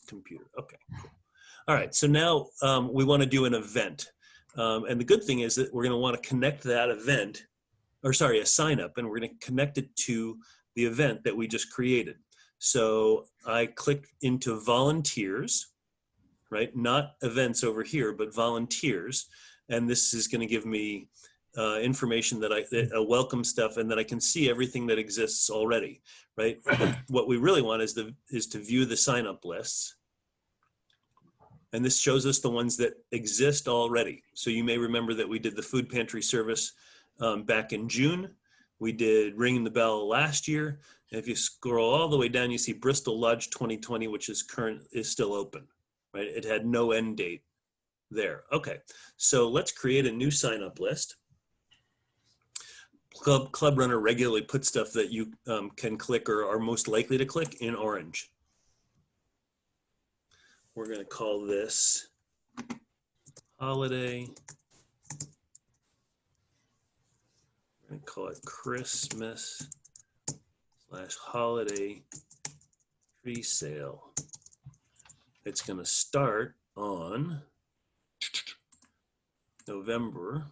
computer. Okay, cool. All right, so now we want to do an event. And the good thing is that we're going to want to connect that event, or sorry, a sign up, and we're going to connect it to the event that we just created. So I clicked into volunteers, right? Not events over here, but volunteers. And this is going to give me information that welcome stuff, and that I can see everything that exists already, right? What we really want is to view the sign up lists. And this shows us the ones that exist already. So you may remember that we did the food pantry service back in June. We did Ringing the Bell last year. And if you scroll all the way down, you see Bristol Lodge 2020, which is still open, right? It had no end date there. Okay, so let's create a new sign up list. ClubRunner regularly puts stuff that you can click or are most likely to click in orange. We're going to call this holiday. We're going to call it Christmas/holiday tree sale. It's going to start on November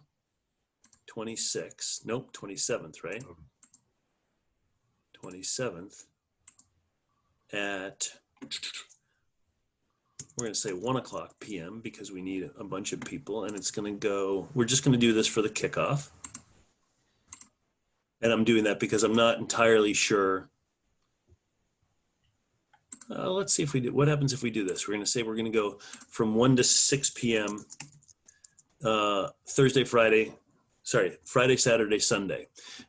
26th. Nope, 27th, right? 27th at, we're going to say 1:00 p.m. because we need a bunch of people, and it's going to go, we're just going to do this for the kickoff. And I'm doing that because I'm not entirely sure. Let's see if we do, what happens if we do this? We're going to say we're going to go from 1 to 6 p.m. Friday, Saturday, Sunday.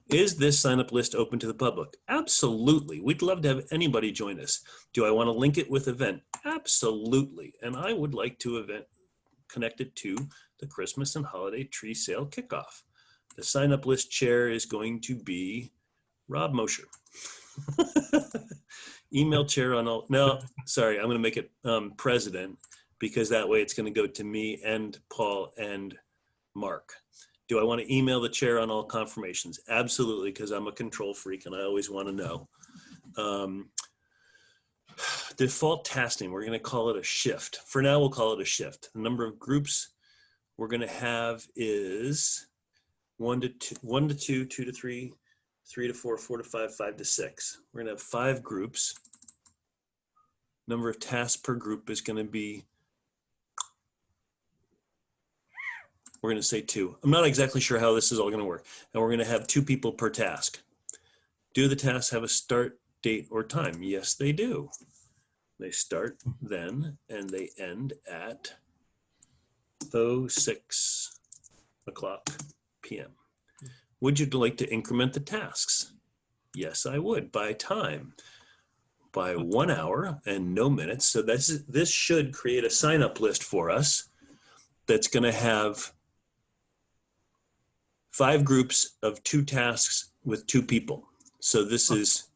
Is this sign up list open to the public? Absolutely. We'd love to have anybody join us. Do I want to link it with event? Absolutely. And I would like to connect it to the Christmas and holiday tree sale kickoff. The sign up list chair is going to be Rob Mosher. Email chair on all, no, sorry, I'm going to make it president, because that way it's going to go to me and Paul and Mark. Do I want to email the chair on all confirmations? Absolutely, because I'm a control freak and I always want to know. Default tasking, we're going to call it a shift. For now, we'll call it a shift. The number of groups we're going to have is 1 to 2, 2 to 3, 3 to 4, 4 to 5, 5 to 6. We're going to have 5 groups. Number of tasks per group is going to be, we're going to say 2. I'm not exactly sure how this is all going to work. And we're going to have 2 people per task. Do the tasks have a start date or time? Yes, they do. They start then and they end at 6:00 p.m. Would you like to increment the tasks? Yes, I would, by time, by 1 hour and no minutes. So this should create a sign-up list for us that's going to have 5 groups of 2 tasks with 2 people. So this is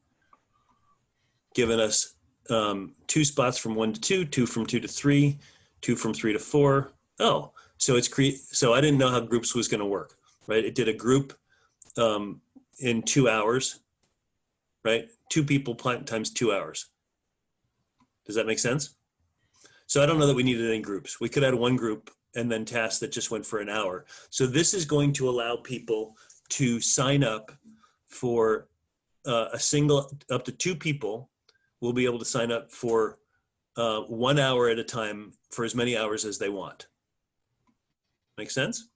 giving us 2 spots from 1 to 2, 2 from 2 to 3, 2 from 3 to 4. Oh, so so I didn't know how groups was going to work, right? It did a group in 2 hours, right? 2 people times 2 hours. Does that make sense? So I don't know that we needed any groups. We could add 1 group and then tasks that just went for an hour. So this is going to allow people to sign up for a single, up to 2 people will be able to sign up for 1 hour at a time for as many hours as they want. Make sense?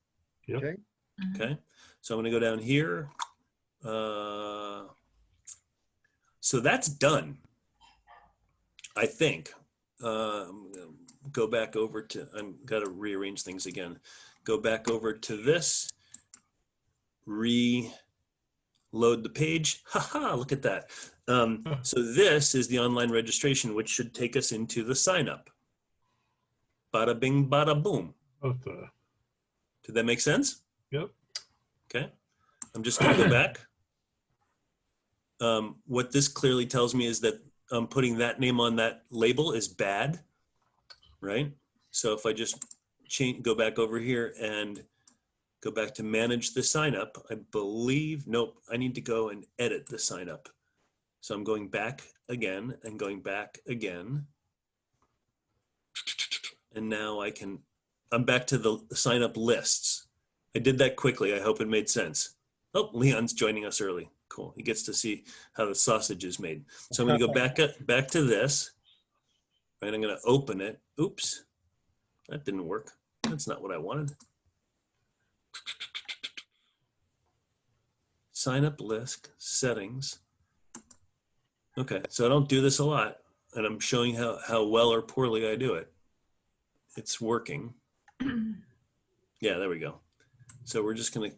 Yep. Okay. Okay. So I'm going to go down here. So that's done, I think. I'm going to go back over to, I've got to rearrange things again. Go back over to this, reload the page. Haha, look at that. So this is the online registration, which should take us into the sign up. Bada bing, bada boom. Okay. Did that make sense? Yep. Okay. I'm just going to go back. What this clearly tells me is that putting that name on that label is bad, right? So if I just go back over here and go back to manage the sign up, I believe, nope, I need to go and edit the sign up. So I'm going back again and going back again. And now I'm back to the sign up lists. I did that quickly. I hope it made sense. Oh, Leon's joining us early. Cool. He gets to see how the sausage is made. So I'm going to go back to this. Right, I'm going to open it. Oops, that didn't work. That's not what I wanted. Sign up list, settings. Okay, so I don't do this a lot, and I'm showing how well or poorly I do it. It's working. Yeah, there we go. So we're just going to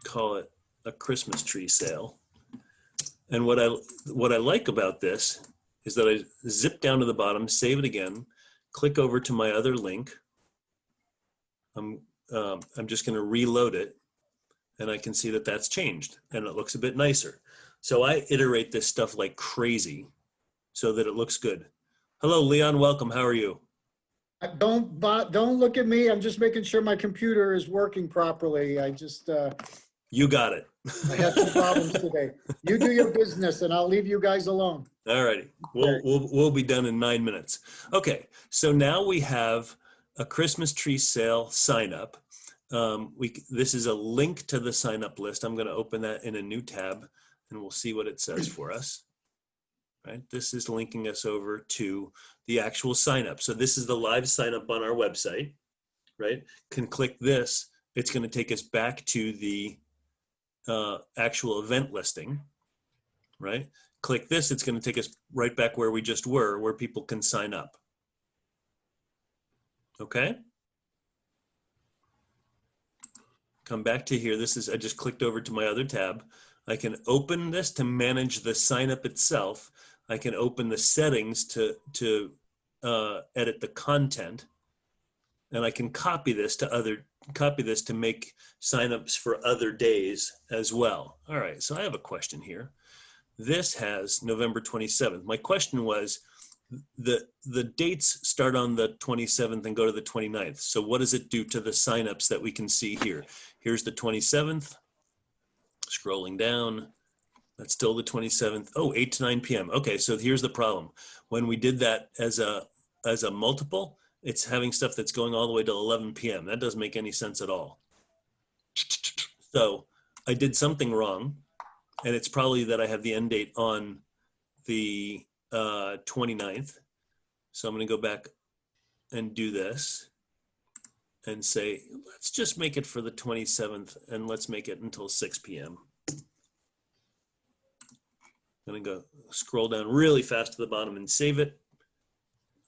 call it a Christmas tree sale. And what I like about this is that I zip down to the bottom, save it again, click over to my other link. I'm just going to reload it, and I can see that that's changed, and it looks a bit nicer. So I iterate this stuff like crazy so that it looks good. Hello, Leon. Welcome. How are you? Don't look at me. I'm just making sure my computer is working properly. I just You got it. I had some problems today. You do your business, and I'll leave you guys alone. All righty. We'll be done in 9 minutes. Okay. So now we have a Christmas tree sale sign up. This is a link to the sign up list. I'm going to open that in a new tab, and we'll see what it says for us. Right. This is linking us over to the actual sign up. So this is the live sign up on our website. Right. Can click this. It's going to take us back to the actual event listing. Right. Click this. It's going to take us right back where we just were, where people can sign up. Okay. Come back to here. I just clicked over to my other tab. I can open this to manage the sign up itself. I can open the settings to edit the content, and I can copy this to make signups for other days as well. All right, so I have a question here. This has November 27th. My question was, the dates start on the 27th and go to the 29th. So what does it do to the signups that we can see here? Here's the 27th. Scrolling down. That's still the 27th. Oh, 8 to 9 p.m. Okay, so here's the problem. When we did that as a multiple, it's having stuff that's going all the way to 11 p.m. That doesn't make any sense at all. So I did something wrong, and it's probably that I have the end date on the 29th. So I'm going to go back and do this and say, let's just make it for the 27th, and let's make it until 6 p.m. I'm going to go scroll down really fast to the bottom and save it.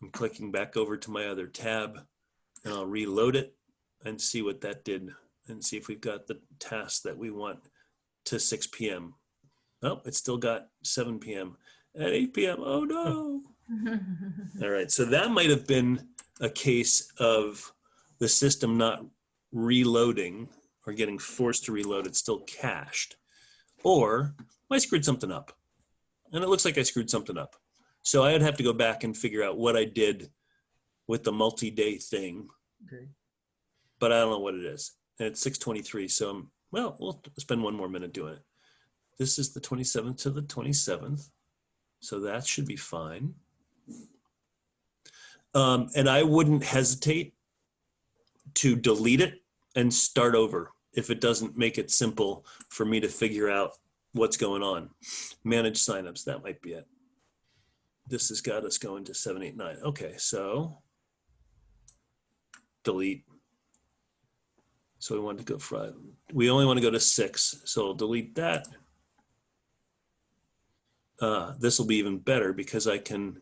I'm clicking back over to my other tab, and I'll reload it and see what that did and see if we've got the task that we want to 6 p.m. Oh, it's still got 7 p.m. At 8 p.m. Oh no. All right, so that might have been a case of the system not reloading or getting forced to reload. It's still cached. Or I screwed something up. And it looks like I screwed something up. So I'd have to go back and figure out what I did with the multi-day thing. Okay. But I don't know what it is. And it's 6:23, so we'll spend one more minute doing it. This is the 27th to the 27th. So that should be fine. And I wouldn't hesitate to delete it and start over if it doesn't make it simple for me to figure out what's going on. Manage signups, that might be it. This has got us going to 7, 8, 9. Okay, so delete. So we want to go from, we only want to go to 6, so I'll delete that. This will be even better because I can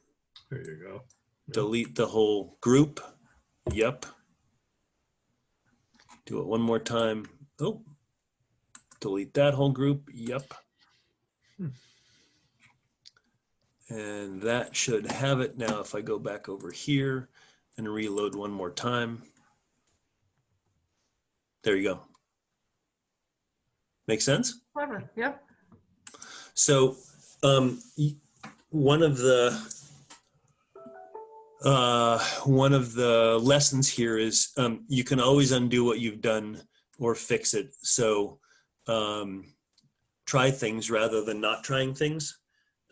There you go. delete the whole group. Yep. Do it one more time. Oh, delete that whole group. Yep. And that should have it. Now, if I go back over here and reload one more time. There you go. Make sense? Clever. Yep. So one of the lessons here is you can always undo what you've done or fix it. So try things rather than not trying things.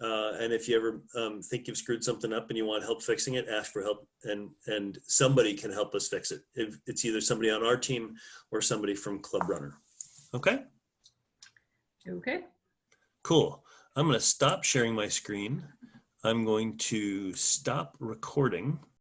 And if you ever think you've screwed something up and you want help fixing it, ask for help, and somebody can help us fix it. If it's either somebody on our team or somebody from ClubRunner. Okay? Okay. Cool. I'm going to stop sharing my screen. I'm going to stop recording.